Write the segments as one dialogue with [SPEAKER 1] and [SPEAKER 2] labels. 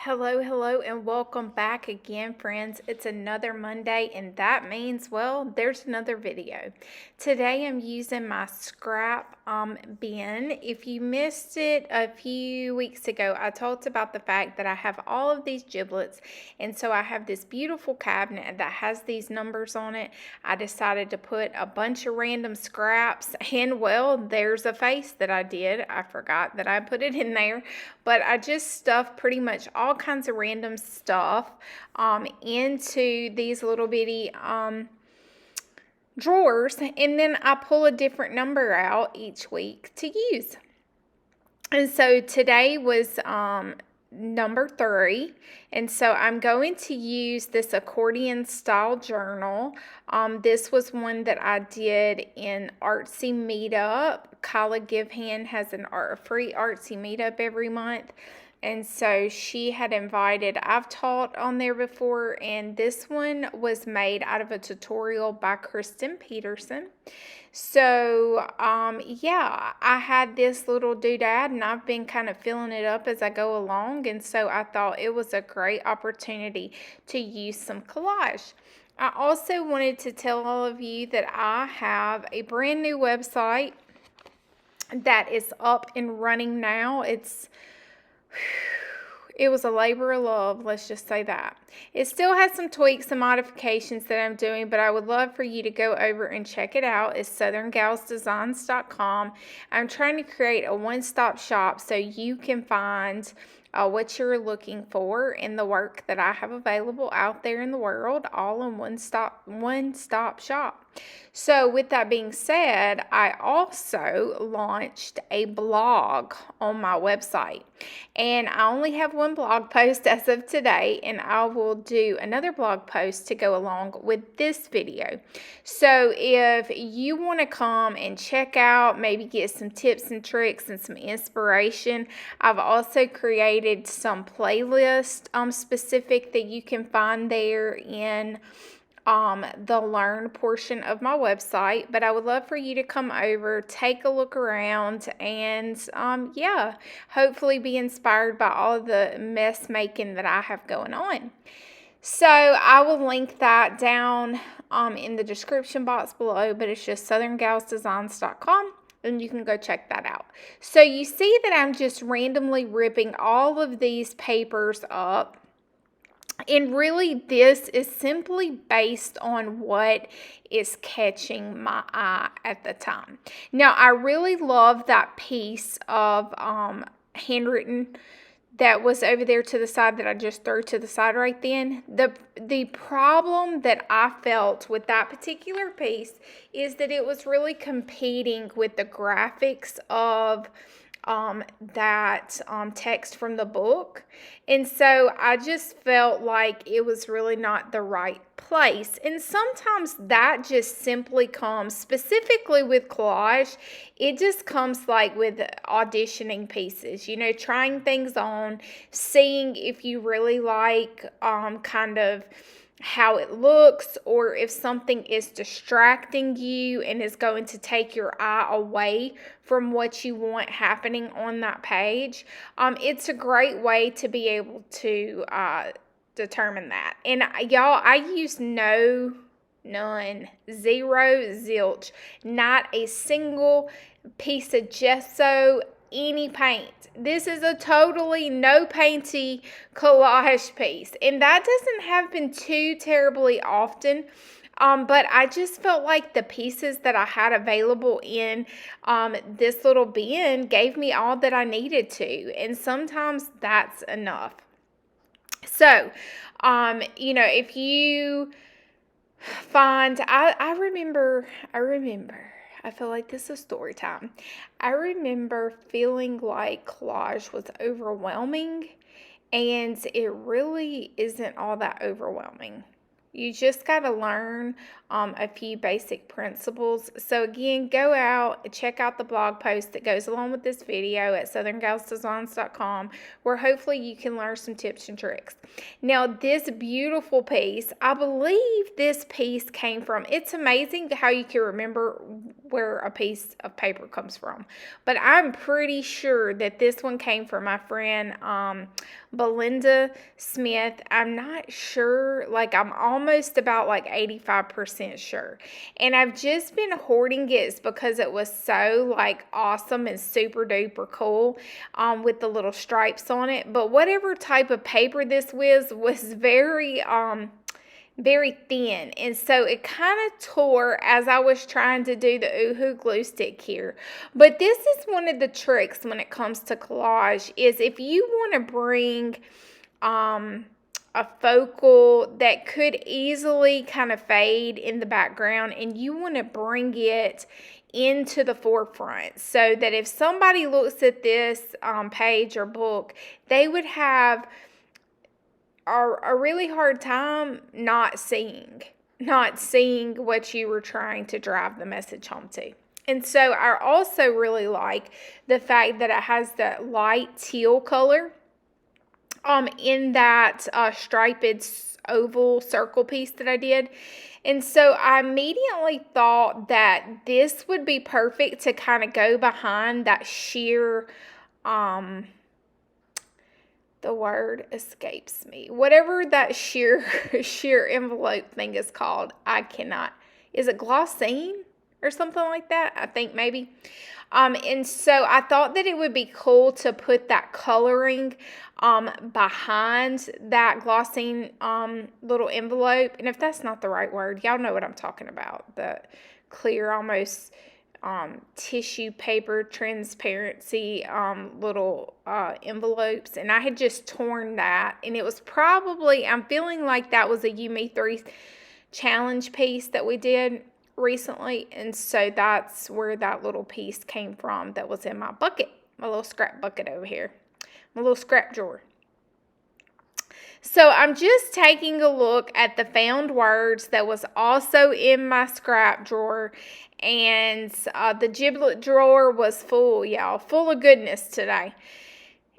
[SPEAKER 1] Hello, and welcome back again, friends. It's another Monday, and that means, well, there's another video. Today, I'm using my scrap bin. If you missed it a few weeks ago, I talked about the fact that I have all of these giblets, and so I have this beautiful cabinet that has these numbers on it. I decided to put a bunch of random scraps, and well, there's a face that I did. I forgot that I put it in there, but I just stuffed pretty much all kinds of random stuff into these little bitty drawers, and then I pull a different number out each week to use. And so today was number 3, and so I'm going to use this accordion style journal. This was one that I did in Artsy Meetup. Kyla Givehand has a free Artsy Meetup every month. And so she had invited, I've taught on there before, and this one was made out of a tutorial by Kristen Peterson. So, yeah, I had this little doodad, and I've been kind of filling it up as I go along, and so I thought it was a great opportunity to use some collage. I also wanted to tell all of you that I have a brand new website that is up and running now. It was a labor of love, let's just say that. It still has some tweaks and modifications that I'm doing, but I would love for you to go over and check it out. It's southerngalsdesigns.com. I'm trying to create a one-stop shop so you can find what you're looking for in the work that I have available out there in the world, all in one-stop shop. So with that being said, I also launched a blog on my website, and I only have one blog post as of today, and I will do another blog post to go along with this video. So if you want to come and check out, maybe get some tips and tricks and some inspiration, I've also created some playlists specific that you can find there in the learn portion of my website. But I would love for you to come over, take a look around, and yeah, hopefully be inspired by all the mess making that I have going on. So I will link that down in the description box below, but it's just southerngalsdesigns.com. and you can go check that out. So you see that I'm just randomly ripping all of these papers up. And really, this is simply based on what is catching my eye at the time. Now, I really love that piece of handwritten that was over there to the side that I just threw to the side right then. The problem that I felt with that particular piece is that it was really competing with the graphics of that text from the book. And so I just felt like it was really not the right place. And sometimes that just simply comes, specifically with collage, it just comes like with auditioning pieces, trying things on, seeing if you really like kind of how it looks, or if something is distracting you and is going to take your eye away from what you want happening on that page. It's a great way to be able to determine that. And y'all, I use none, zero, zilch, not a single piece of gesso, any paint. This is a totally no painty collage piece, and that doesn't happen too terribly often. But I just felt like the pieces that I had available in this little bin gave me all that I needed to, and sometimes that's enough. So, if you find, I remember. I feel like this is story time. I remember feeling like collage was overwhelming, and it really isn't all that overwhelming. You just got to learn a few basic principles. So again, go out, check out the blog post that goes along with this video at southerngalsdesigns.com, where hopefully you can learn some tips and tricks. Now, this beautiful piece, I believe this piece came from, it's amazing how you can remember where a piece of paper comes from. But I'm pretty sure that this one came from my friend Belinda Smith. I'm not sure, like I'm almost about like 85% sure. And I've just been hoarding it because it was so like awesome and super duper cool with the little stripes on it. But whatever type of paper this was very thin, and so it kind of tore as I was trying to do the Oohoo glue stick here. But this is one of the tricks when it comes to collage, is if you want to bring a focal that could easily kind of fade in the background, and you want to bring it into the forefront so that if somebody looks at this page or book, they would have a really hard time not seeing what you were trying to drive the message home to. And so I also really like the fact that it has that light teal color in that striped oval circle piece that I did. And so I immediately thought that this would be perfect to kind of go behind that sheer the word escapes me. Whatever that sheer envelope thing is called, I cannot. Is it glossine or something like that? I think maybe. And so I thought that it would be cool to put that coloring behind that glossine little envelope. And if that's not the right word, y'all know what I'm talking about. The clear, almost tissue paper transparency little envelopes, and I had just torn that, and it was probably, I'm feeling like that was a You Me 3 challenge piece that we did recently, and so that's where that little piece came from that was in my bucket, my little scrap bucket over here, my little scrap drawer. So I'm just taking a look at the found words that was also in my scrap drawer, and the giblet drawer was full, y'all, full of goodness today.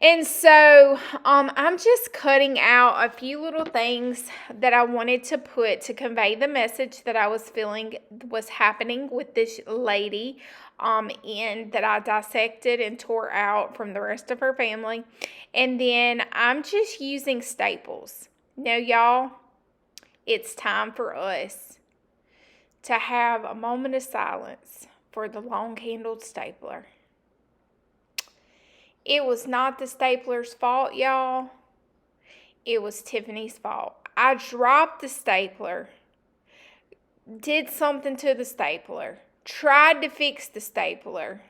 [SPEAKER 1] And so I'm just cutting out a few little things that I wanted to put to convey the message that I was feeling was happening with this lady that I dissected and tore out from the rest of her family. And then I'm just using staples. Now, y'all, it's time for us to have a moment of silence for the long-handled stapler. It was not the stapler's fault, y'all. It was Tiffany's fault. I dropped the stapler, did something to the stapler, tried to fix the stapler.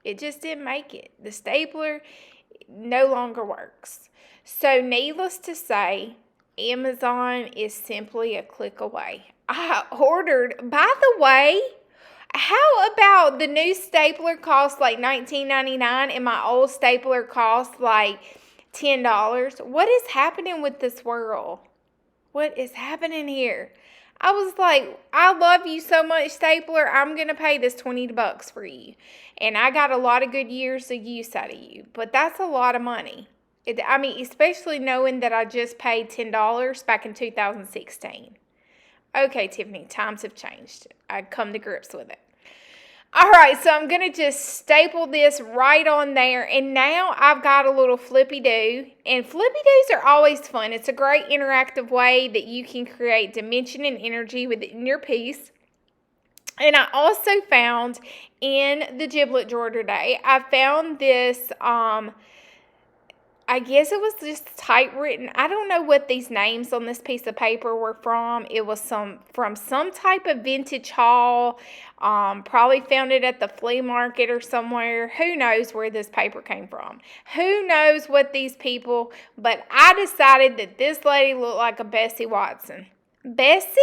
[SPEAKER 1] It just didn't make it. The stapler no longer works. So needless to say, Amazon is simply a click away. I ordered, by the way, how about the new stapler cost like $19.99 and my old stapler cost like $10? What is happening with this world? What is happening here? I was like, I love you so much, stapler. I'm going to pay this $20 for you. And I got a lot of good years of use out of you. But that's a lot of money. Especially knowing that I just paid $10 back in 2016. Okay, Tiffany, times have changed. I'd come to grips with it. All right, so I'm going to just staple this right on there. And now I've got a little flippy-do. And flippy-doos are always fun. It's a great interactive way that you can create dimension and energy within your piece. And I also found in the giblet drawer today, I found this, I guess it was just typewritten. I don't know what these names on this piece of paper were from. It was from some type of vintage haul. Probably found it at the flea market or somewhere. Who knows where this paper came from? Who knows what these people, but I decided that this lady looked like a Bessie Watson. Bessie?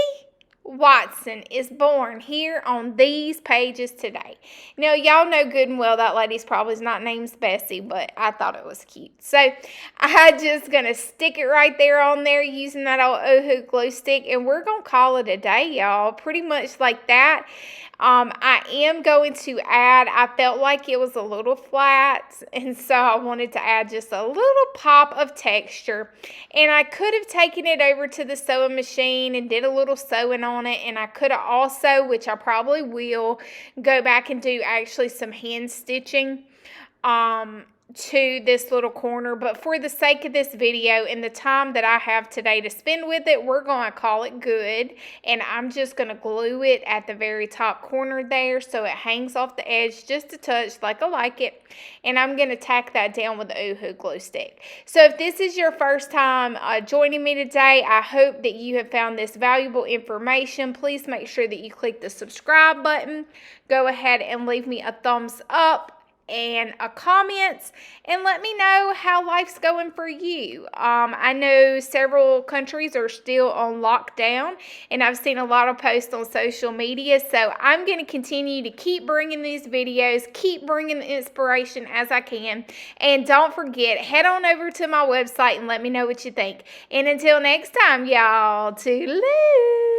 [SPEAKER 1] Watson is born here on these pages today. Now, y'all know good and well that lady's probably not named Bessie, but I thought it was cute. So, I'm just going to stick it right there on there using that old Ohu glue stick, and we're going to call it a day, y'all. Pretty much like that. I am going to add, I felt like it was a little flat, and so I wanted to add just a little pop of texture. And I could have taken it over to the sewing machine and did a little sewing on it, and I could have also, which I probably will, go back and do actually some hand stitching to this little corner, but for the sake of this video and the time that I have today to spend with it, we're going to call it good, and I'm just going to glue it at the very top corner there so it hangs off the edge just a touch like I like it, and I'm going to tack that down with the Ohu glue stick. So if this is your first time joining me today, I hope that you have found this valuable information. Please make sure that you click the subscribe button. Go ahead and leave me a thumbs up and a comments, and let me know how life's going for you. I know several countries are still on lockdown, and I've seen a lot of posts on social media, so I'm going to continue to keep bringing these videos, keep bringing the inspiration as I can, and don't forget, head on over to my website and let me know what you think. And until next time, y'all, toodaloo!